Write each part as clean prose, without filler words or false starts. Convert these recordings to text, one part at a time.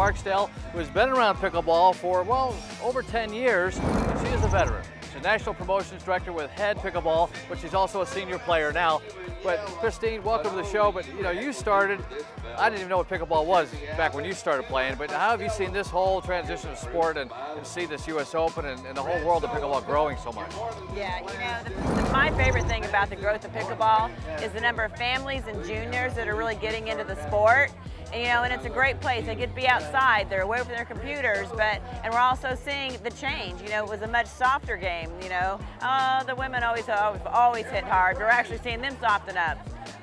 Barksdale, who has been around pickleball for, well, over 10 years. She is a veteran. She's a National Promotions Director with Head Pickleball, but she's also a senior player now. But Christine, welcome to the show. But you started, I didn't even know what pickleball was back when you started playing, but how have you seen this whole transition of sport and see this US Open and the whole world of pickleball growing so much? Yeah, my favorite thing about the growth of pickleball is the number of families and juniors that are really getting into the sport. And it's a great place. They get to be outside, they're away from their computers, and we're also seeing the change. It was a much softer game, the women always hit hard. We're actually seeing them soften up.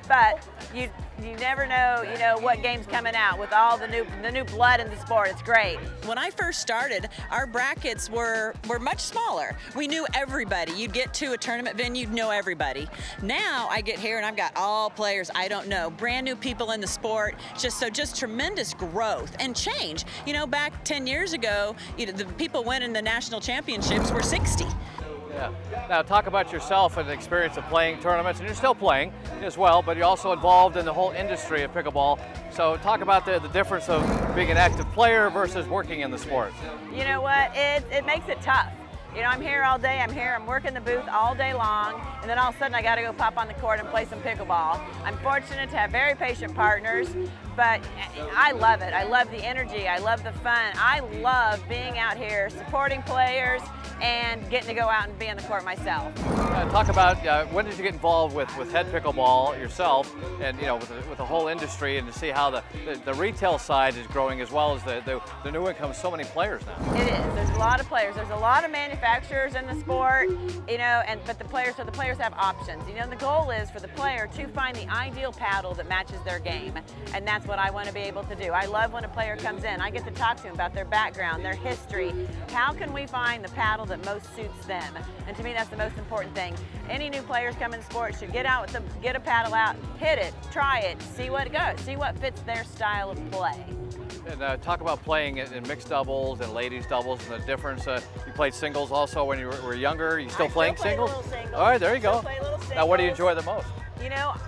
But you never know, what game's coming out with all the new blood in the sport. It's great. When I first started, our brackets were much smaller. We knew everybody. You'd get to a tournament venue, you'd know everybody. Now I get here and I've got all players I don't know, brand new people in the sport. Just tremendous growth and change. Back 10 years ago, the people winning the national championships were 60. Yeah. Now talk about yourself and the experience of playing tournaments, and you're still playing as well, but you're also involved in the whole industry of pickleball. So talk about the difference of being an active player versus working in the sport. You know what, it makes it tough. I'm here all day, I'm working the booth all day long, and then all of a sudden I gotta go pop on the court and play some pickleball. I'm fortunate to have very patient partners, but I love it. I love the energy, I love the fun. I love being out here supporting players and getting to go out and be on the court myself. Talk about when did you get involved with Head Pickleball yourself, and with the whole industry, and to see how the retail side is growing as well as the new income. So many players now. It is. There's a lot of players. There's a lot of manufacturers in the sport, but the players have options. The goal is for the player to find the ideal paddle that matches their game, and that's what I want to be able to do. I love when a player comes in. I get to talk to them about their background, their history. How can we find the paddle that most suits them? And to me, that's the most important thing. Any new players come in the sport should get a paddle out, hit it, try it, see what goes, see what fits their style of play. And talk about playing in mixed doubles and ladies doubles and the difference. You played singles also when you were younger. You still playing singles? Singles? All right, there you go. Now, what do you Singles. enjoy the most?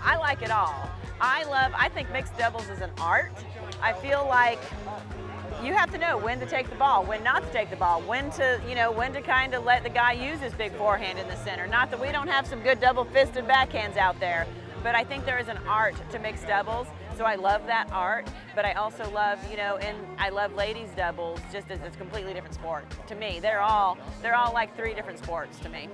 I like it all. I think mixed doubles is an art. I feel like you have to know when to take the ball, when not to take the ball, when to kind of let the guy use his big forehand in the center. Not that we don't have some good double-fisted backhands out there, but I think there is an art to mixed doubles. So I love that art, but I also love, and I love ladies doubles, just as it's a completely different sport to me. They're all like three different sports to me.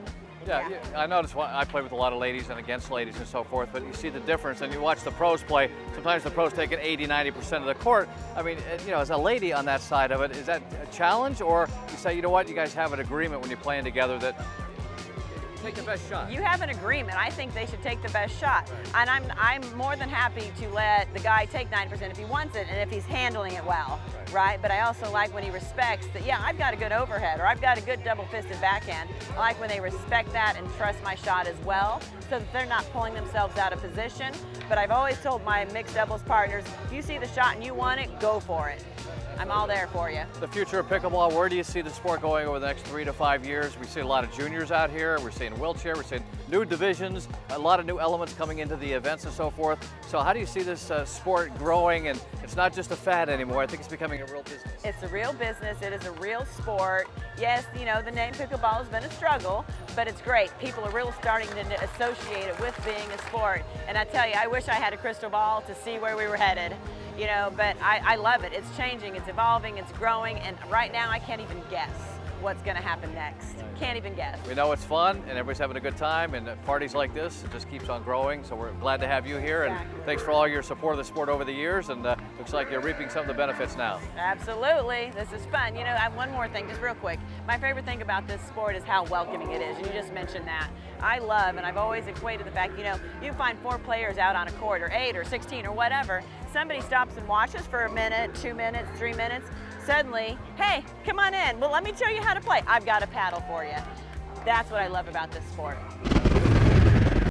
Yeah, I noticed I play with a lot of ladies and against ladies and so forth, but you see the difference, and you watch the pros play. Sometimes the pros take 80-90% of the court. I mean, as a lady on that side of it, is that a challenge, or you say, you guys have an agreement when you're playing together that take the best shot? You have an agreement. I think they should take the best shot. And I'm more than happy to let the guy take 90% if he wants it and if he's handling it well, right? But I also like when he respects that, yeah, I've got a good overhead or I've got a good double-fisted backhand. I like when they respect that and trust my shot as well, so that they're not pulling themselves out of position. But I've always told my mixed doubles partners, if you see the shot and you want it, go for it. I'm all there for you. The future of pickleball, where do you see the sport going over the next 3 to 5 years? We see a lot of juniors out here. We're seeing wheelchair. We're seeing new divisions, a lot of new elements coming into the events and so forth. So how do you see this sport growing? And it's not just a fad anymore. I think it's becoming a real business. It's a real business. It is a real sport. Yes, the name pickleball has been a struggle, but it's great. People are really starting to associate it with being a sport. And I tell you, I wish I had a crystal ball to see where we were headed. But I love it. It's changing, it's evolving, it's growing, and right now I can't even guess what's going to happen next. Can't even guess. We know it's fun, and everybody's having a good time, and parties like this, it just keeps on growing, so we're glad to have you here, and thanks for all your support of the sport over the years, and looks like you're reaping some of the benefits now. Absolutely. This is fun. I have one more thing, just real quick. My favorite thing about this sport is how welcoming it is, and you just mentioned that. I love, and I've always equated the fact, you find 4 players out on a court, or 8 or 16 or whatever, somebody stops and watches for a minute, 2 minutes, 3 minutes, suddenly, hey, come on in. Well, let me show you how to play. I've got a paddle for you. That's what I love about this sport.